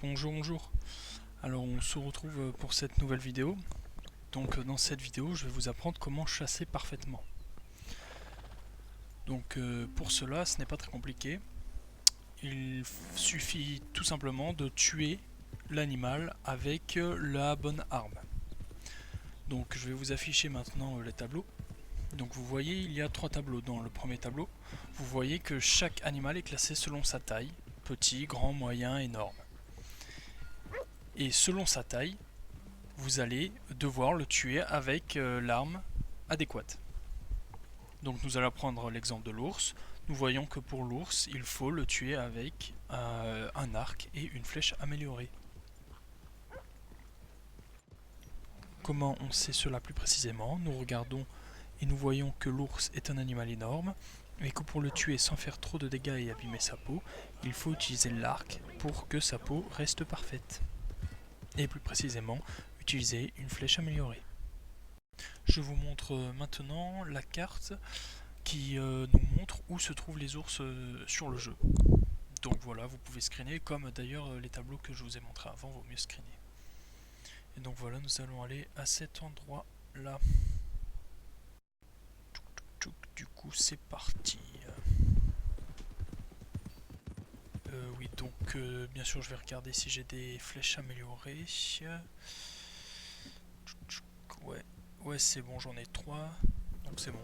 Bonjour, bonjour. Alors on se retrouve pour cette nouvelle vidéo. Donc dans cette vidéo, je vais vous apprendre comment chasser parfaitement. Donc pour cela, ce n'est pas très compliqué. Il suffit tout simplement de tuer l'animal avec la bonne arme. Donc je vais vous afficher maintenant les tableaux. Donc vous voyez, il y a 3 tableaux. Dans le premier tableau, vous voyez que chaque animal est classé selon sa taille, petit, grand, moyen, énorme. Et selon sa taille, vous allez devoir le tuer avec l'arme adéquate. Donc nous allons prendre l'exemple de l'ours. Nous voyons que pour l'ours, il faut le tuer avec un arc et une flèche améliorée. Comment on sait cela plus précisément? Nous regardons et nous voyons que l'ours est un animal énorme et que pour le tuer sans faire trop de dégâts et abîmer sa peau, il faut utiliser l'arc pour que sa peau reste parfaite. Et plus précisément, utiliser une flèche améliorée. Je vous montre maintenant la carte qui nous montre où se trouvent les ours sur le jeu. Donc voilà, vous pouvez screener, comme d'ailleurs les tableaux que je vous ai montrés avant, vaut mieux screener. Et donc voilà, nous allons aller à cet endroit là. Du coup c'est parti. Oui, donc bien sûr je vais regarder si j'ai des flèches améliorées. Ouais c'est bon, j'en ai 3, donc c'est bon.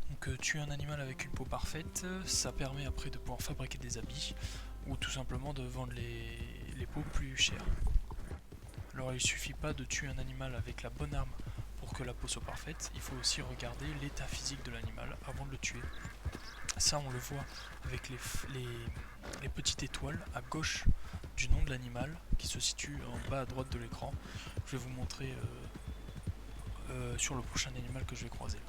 Donc tuer un animal avec une peau parfaite, ça permet après de pouvoir fabriquer des habits ou tout simplement de vendre les peaux plus chères. Alors il suffit pas de tuer un animal avec la bonne arme pour que la peau soit parfaite, il faut aussi regarder l'état physique de l'animal avant de le tuer. Ça on le voit avec les petites étoiles à gauche du nom de l'animal qui se situe en bas à droite de l'écran. Je vais vous montrer sur le prochain animal que je vais croiser.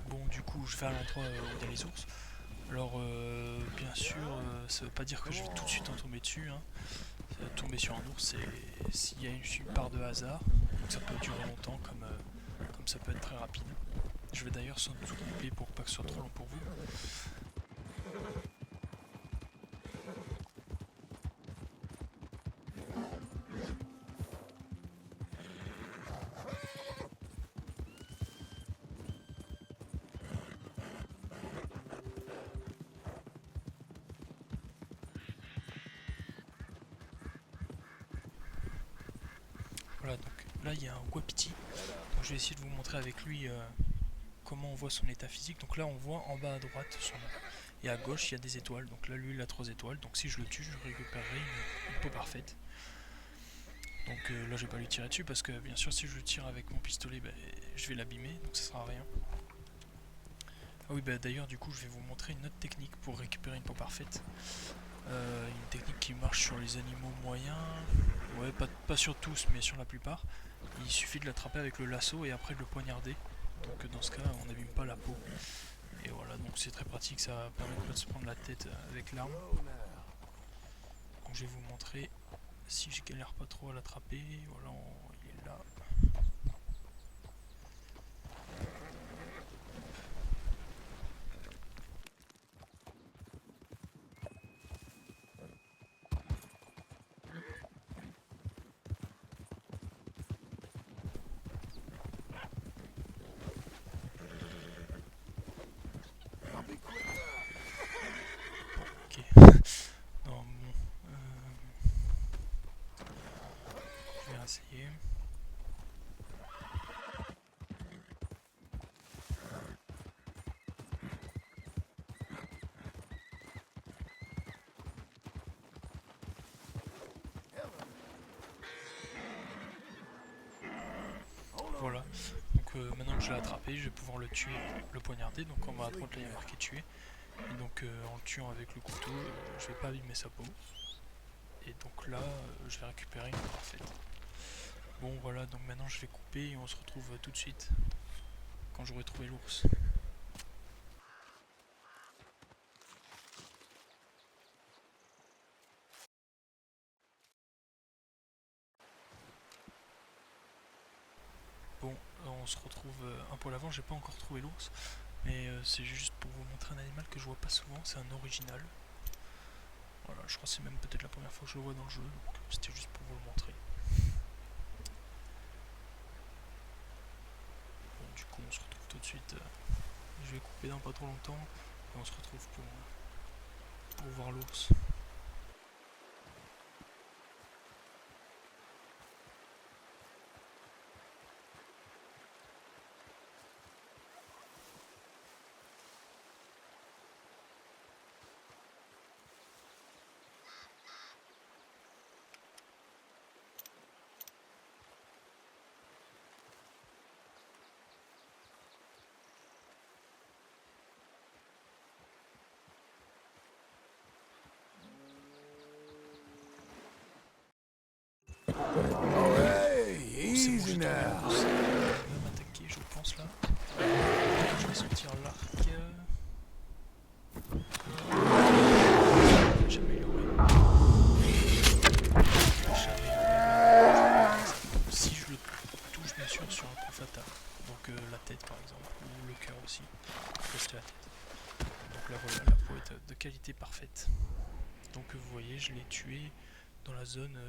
Bon, du coup je vais à l'endroit où il y a les ours. Alors bien sûr ça veut pas dire que je vais tout de suite en tomber dessus, hein. Tomber sur un ours, s'il y a une part de hasard, donc ça peut durer longtemps comme ça peut être très rapide. Je vais d'ailleurs sans doute couper pour pas que ce soit trop long pour vous. Voilà, donc là il y a un wapiti, donc je vais essayer de vous montrer avec lui comment on voit son état physique. Donc là on voit en bas à droite son nom, et à gauche il y a des étoiles, donc là lui il a 3 étoiles, donc si je le tue je récupérerai une peau parfaite. Donc là je vais pas lui tirer dessus parce que bien sûr si je le tire avec mon pistolet je vais l'abîmer, donc ça sera à rien. Ah oui, d'ailleurs du coup je vais vous montrer une autre technique pour récupérer une peau parfaite. Une technique qui marche sur les animaux moyens, ouais pas sur tous mais sur la plupart. Il suffit de l'attraper avec le lasso et après de le poignarder. Donc dans ce cas on n'abîme pas la peau. Et voilà, donc c'est très pratique, ça permet pas de se prendre la tête avec l'arme. Donc je vais vous montrer si je galère pas trop à l'attraper. Voilà, il est là. Ok. Non, bon. Je vais essayer. Voilà. Donc maintenant que je l'ai attrapé, je vais pouvoir le tuer, le poignarder. Donc en bas à droite là il y a marqué tuer. Et donc en le tuant avec le couteau, je vais pas abîmer sa peau. Et donc là, je vais récupérer une parfaite. Bon voilà, donc maintenant je vais couper et on se retrouve tout de suite quand j'aurai trouvé l'ours. Bon, on se retrouve un poil avant, j'ai pas encore trouvé l'ours, mais c'est juste pour vous montrer un animal que je vois pas souvent, c'est un original. Voilà, je crois que c'est même peut-être la première fois que je le vois dans le jeu, donc c'était juste pour vous le montrer. Bon, du coup on se retrouve tout de suite, je vais couper dans pas trop longtemps, et on se retrouve pour voir l'ours. Easy now. Il va m'attaquer, je pense là. Je vais sortir l'arc. J'ai amélioré. Si je le touche bien sûr sur un coup fatal. Donc la tête par exemple, ou le cœur aussi. Reste la tête. Donc là voilà, la peau est de qualité parfaite. Donc vous voyez, je l'ai tué dans la zone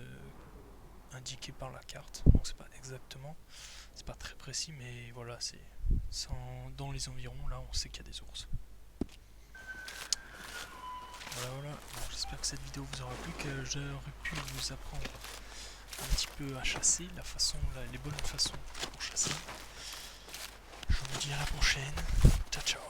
indiquée par la carte. Donc c'est pas exactement, c'est pas très précis, mais voilà, c'est dans les environs, là on sait qu'il y a des ours. Voilà. Bon, j'espère que cette vidéo vous aura plu, que j'aurais pu vous apprendre un petit peu à chasser, les bonnes façons pour chasser. Je vous dis à la prochaine. Ciao ciao.